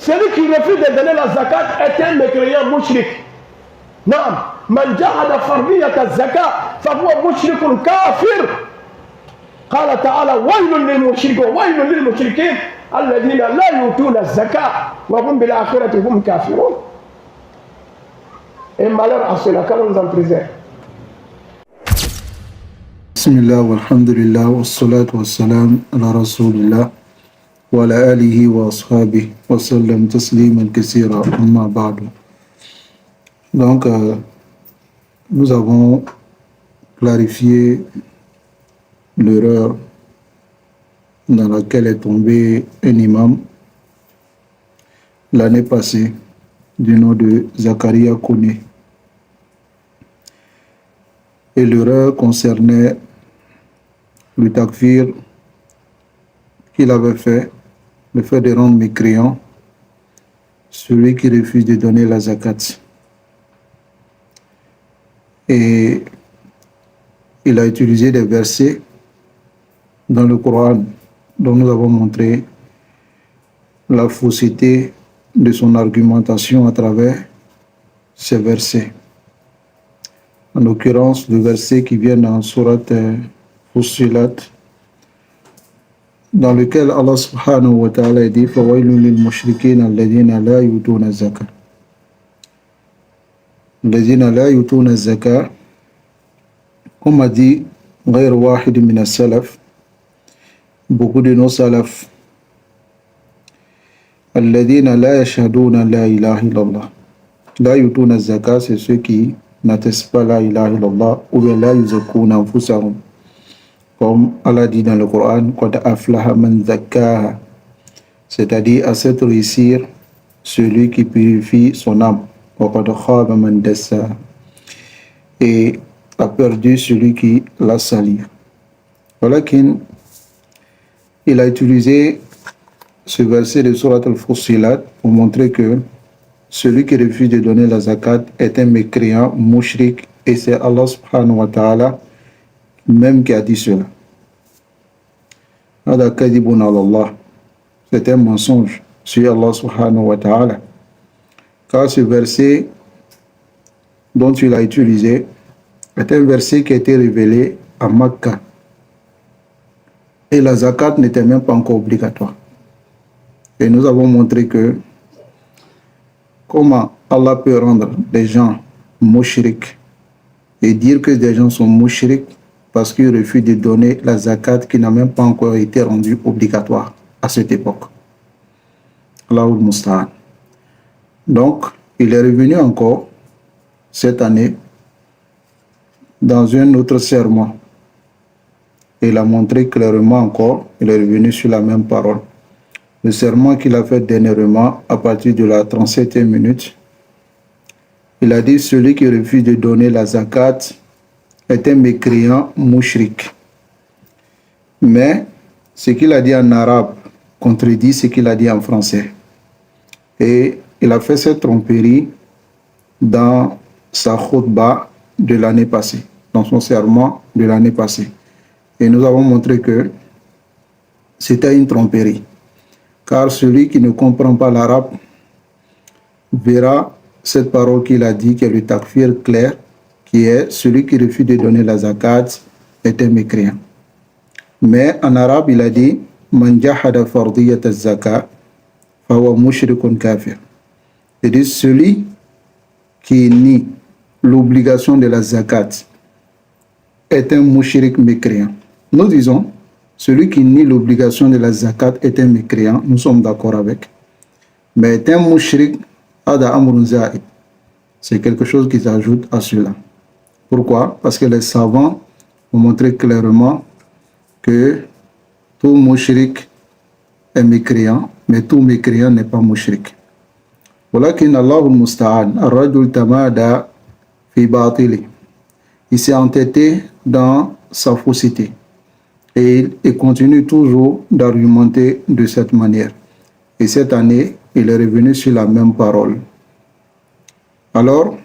celui qui refuse de donner la zakat est un mécréant mouchrik. Non, man jahada fardiyat zakat, fahuwa mushrikun kafir. قال تعالى ويل للمشركين الذين لا يؤتون الزكاة وهم بالآخرة هم كافرون. Et malheur à ceux-là, car on nous en préserve. Bismillah walhamdulillah wassalatu wassalam ala rasulillah wa ala alihi wa ashabihi wa sallam tasliman kaseera amma ba'du. Donc, nous avons clarifié l'erreur dans laquelle est tombé un imam l'année passée du nom de Zakaria Kone. Et l'erreur concernait le takfir qu'il avait fait, le fait de rendre mécréant celui qui refuse de donner la zakat. Et il a utilisé des versets dans le Coran dont nous avons montré la fausseté de son argumentation à travers ces versets. En l'occurrence, le verset qui vient dans Surat Fussilat, dans lequel Allah subhanahu wa ta'ala dit فَوَيْلٌ لِلْمُشْرِكِينَ الَّذِينَ لَا يُؤْتُونَ الزَّكَاةَ. الَّذِينَ لَا يُؤْتُونَ الزَّكَاةَ, comme a dit غير واحد من السلف, beaucoup de nos salaf, الَّذِينَ لَا يَشْهَدُونَ لَا إِلَهَ إِلَّا اللَّهِ. لَا يُؤْتُونَ الزَّكَاةَ, c'est ceux qui n'attestent pas la ilaha illallah, ou bien la yuzakouna anfusahum, comme Allah dit dans le Coran, qad aflaha man zakkaha, c'est-à-dire à cette réussir celui qui purifie son âme, wa qad khaba man dassaha, et a perdu celui qui l'a sali. Voilà qu'il a utilisé ce verset de Surat al-Fussilat pour montrer que celui qui refuse de donner la zakat est un mécréant, mouchrik, et c'est Allah subhanahu wa ta'ala même qui a dit cela. C'est un mensonge sur Allah subhanahu wa ta'ala. Car ce verset dont il a utilisé est un verset qui a été révélé à Makkah. Et la zakat n'était même pas encore obligatoire. Et nous avons montré que comment Allah peut rendre des gens mouchriks et dire que des gens sont mouchriks parce qu'ils refusent de donner la zakat qui n'a même pas encore été rendue obligatoire à cette époque. Allahul Musta'an. Donc, il est revenu encore cette année dans un autre sermon. Et il a montré clairement encore, il est revenu sur la même parole. Le serment qu'il a fait dernièrement, à partir de la 37e minute, il a dit: celui qui refuse de donner la zakat est un mécréant mouchrik. Mais ce qu'il a dit en arabe contredit ce qu'il a dit en français. Et il a fait cette tromperie dans sa khutbah de l'année passée, dans son serment de l'année passée. Et nous avons montré que c'était une tromperie. Car celui qui ne comprend pas l'arabe verra cette parole qu'il a dit, qui est le takfir clair, qui est celui qui refuse de donner la zakat est un mécréant. Mais en arabe, il a dit Man jahada fardiyat az-zakat fahuwa mushrikun kafir. C'est-à-dire celui qui nie l'obligation de la zakat est un mushrik mécréant. Nous disons celui qui nie l'obligation de la zakat est un mécréant, nous sommes d'accord avec. Mais est un mushrik, ada amrun zaid. C'est quelque chose qui s'ajoute à cela. Pourquoi? Parce que les savants ont montré clairement que tout mushrik est mécréant, mais tout mécréant n'est pas mushrik. Walakin Allahul Musta'an, ar-rajul tamada fi batili. Il s'est entêté dans sa fausseté. Et il continue toujours d'argumenter de cette manière. Et cette année, il est revenu sur la même parole. Alors,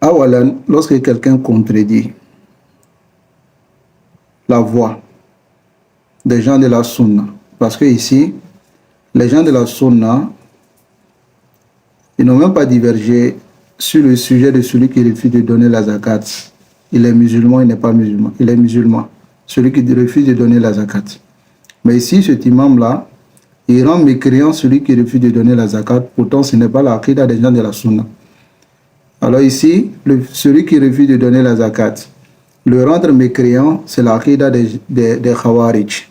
awalan, lorsque quelqu'un contredit la voix des gens de la sunna, parce que ici, les gens de la Sunna, ils n'ont même pas divergé sur le sujet de celui qui refuse de donner la zakat. Il est musulman, il n'est pas musulman. Il est musulman, celui qui refuse de donner la zakat. Mais ici, cet imam-là, il rend mécréant celui qui refuse de donner la zakat. Pourtant, ce n'est pas l'aqida des gens de la Sunna. Alors ici, celui qui refuse de donner la zakat, le rendre mécréant, c'est l'aqida des Khawarij.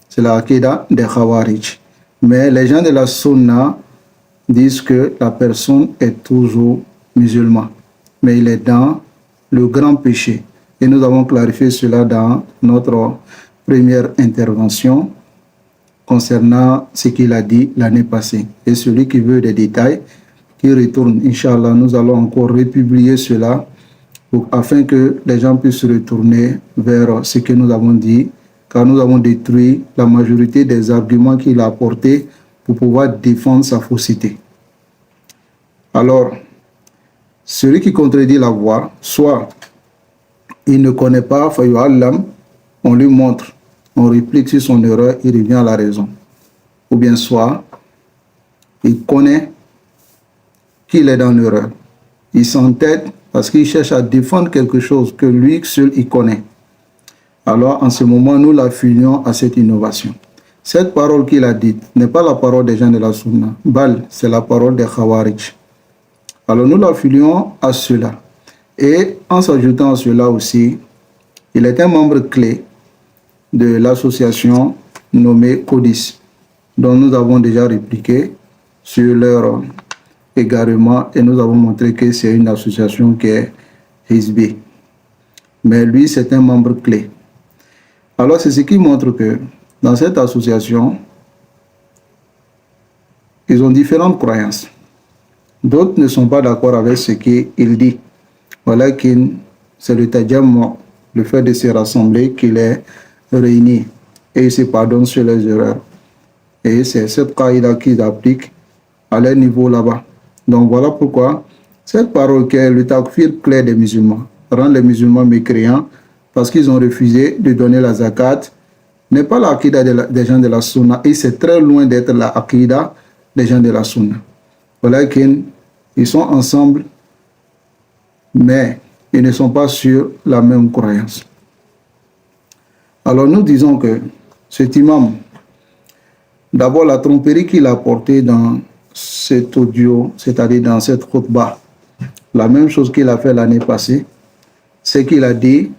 C'est l'aqida des Khawarij. Mais les gens de la Sunna disent que la personne est toujours musulman, mais il est dans le grand péché. Et nous avons clarifié cela dans notre première intervention concernant ce qu'il a dit l'année passée. Et celui qui veut des détails, qui retourne, Inch'Allah, nous allons encore republier cela afin que les gens puissent se retourner vers ce que nous avons dit, car nous avons détruit la majorité des arguments qu'il a apportés pour pouvoir défendre sa fausseté. Alors, celui qui contredit la voie, soit il ne connaît pas, on lui montre, on réplique sur son erreur, il revient à la raison. Ou bien soit, il connaît qu'il est dans l'erreur. Il s'entête parce qu'il cherche à défendre quelque chose que lui seul il connaît. Alors, en ce moment, nous l'affilions à cette innovation. Cette parole qu'il a dite n'est pas la parole des gens de la Sunna. Bal, c'est la parole des Khawarij. Alors, nous l'affilions à cela. Et en s'ajoutant à cela aussi, il est un membre clé de l'association nommée CODIS, dont nous avons déjà répliqué sur leur égarement et nous avons montré que c'est une association qui est Hizbi. Mais lui, c'est un membre clé. Alors, c'est ce qui montre que dans cette association, ils ont différentes croyances. D'autres ne sont pas d'accord avec ce qu'il dit. Voilà que c'est le tajammu, le fait de se rassembler, qui les réunit et ils se pardonnent sur les erreurs. Et c'est cette qaïda qu'ils appliquent à leur niveau là-bas. Donc voilà pourquoi cette parole qui est le takfir clair des musulmans rend les musulmans mécréants parce qu'ils ont refusé de donner la zakat n'est pas l'aqida des gens de la Sunna et c'est très loin d'être l'aqida des gens de la Sunna. Voilà qu'ils sont ensemble mais ils ne sont pas sur la même croyance. Alors nous disons que cet imam, d'abord la tromperie qu'il a apportée dans cet audio, c'est-à-dire dans cette khutbah, la même chose qu'il a fait l'année passée, c'est qu'il a dit,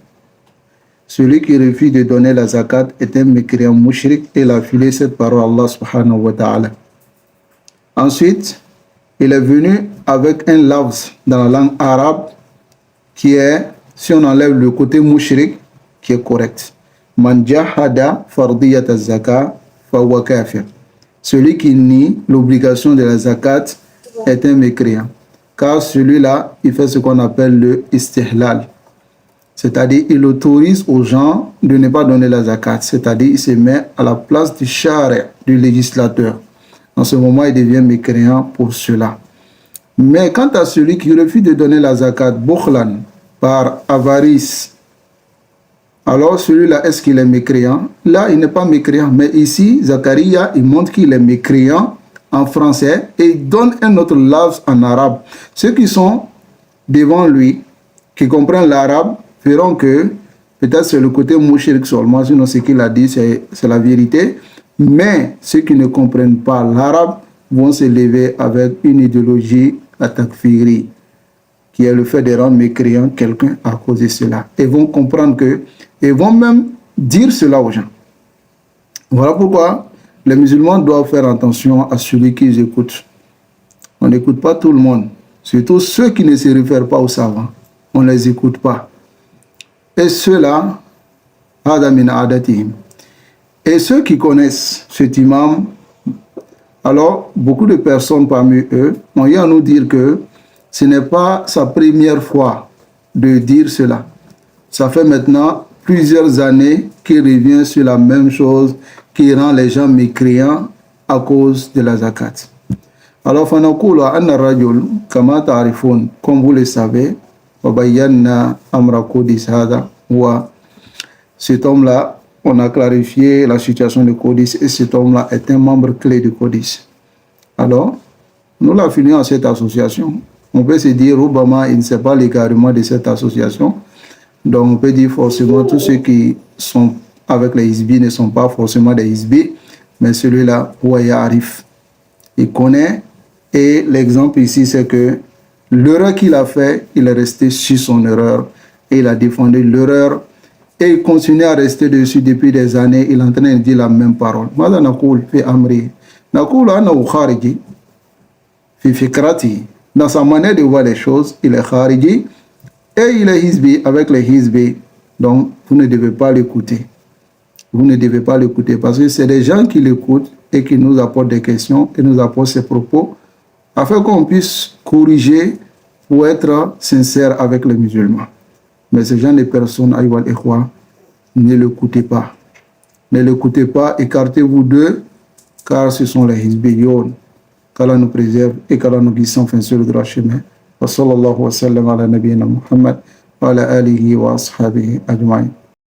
celui qui refuse de donner la zakat est un mécréant mushrik, et il a filé cette parole à Allah subhanahu wa ta'ala. Ensuite, il est venu avec un lafz dans la langue arabe qui est, si on enlève le côté mushrik, qui est correct. Man jahada fardiyat az-zakat fa huwa kafir. Celui qui nie l'obligation de la zakat est un mécréant. Car celui-là, il fait ce qu'on appelle le istihlal. C'est-à-dire, il autorise aux gens de ne pas donner la zakat. C'est-à-dire, il se met à la place du shari', du législateur. En ce moment, il devient mécréant pour cela. Mais quant à celui qui refuse de donner la zakat, bukhlan, par avarice, alors celui-là, est-ce qu'il est mécréant? Là, il n'est pas mécréant. Mais ici, Zakaria, il montre qu'il est mécréant en français et il donne un autre lafz en arabe. Ceux qui sont devant lui, qui comprennent l'arabe, verront que peut-être c'est le côté mouchirik seulement, sinon ce qu'il a dit, c'est la vérité. Mais ceux qui ne comprennent pas l'arabe vont se lever avec une idéologie à takfiri, qui est le fait de rendre mécréant quelqu'un à cause de cela. Et vont comprendre que, et vont même dire cela aux gens. Voilà pourquoi les musulmans doivent faire attention à celui qu'ils écoutent. On n'écoute pas tout le monde, surtout ceux qui ne se réfèrent pas aux savants. On ne les écoute pas. Et ceux-là, et ceux qui connaissent cet imam, alors beaucoup de personnes parmi eux ont eu à nous dire que ce n'est pas sa première fois de dire cela. Ça fait maintenant plusieurs années qu'il revient sur la même chose qui rend les gens mécréants à cause de la zakat. Alors, comme vous le savez, cet homme-là, on a clarifié la situation du CODIS et cet homme-là est un membre clé du CODIS. Alors, nous l'affilions à cette association. On peut se dire, Obama, il ne sait pas les carrément de cette association. Donc, on peut dire forcément tous ceux qui sont avec les Hizbis ne sont pas forcément des Hizbis, mais celui-là, Ouaya Arif, il connaît. Et l'exemple ici, c'est que l'erreur qu'il a fait, il est resté sur son erreur. Et il a défendu l'erreur. Et il continue à rester dessus depuis des années. Il est en train de dire la même parole. Mada nakul fi amri. Nakul ana khariji. Fi fikrati. Dans sa manière de voir les choses, il est khariji. Et il est hizbi avec les hizbi. Donc, vous ne devez pas l'écouter. Vous ne devez pas l'écouter parce que c'est des gens qui l'écoutent et qui nous apportent des questions et nous apportent ses propos afin qu'on puisse corriger pour être sincère avec les musulmans. Mais ce genre de personnes, aïwal ikhwa, ne l'écoutez pas. Ne l'écoutez pas, écartez-vous d'eux, car ce sont les hizbiyoun. Qu'Allah nous préserve et qu'Allah nous guide sans fin sur le droit chemin. Wa sallallahu wa sallam ala nabiyyina Muhammad wa ala alihi wa ashabihi ajma'in.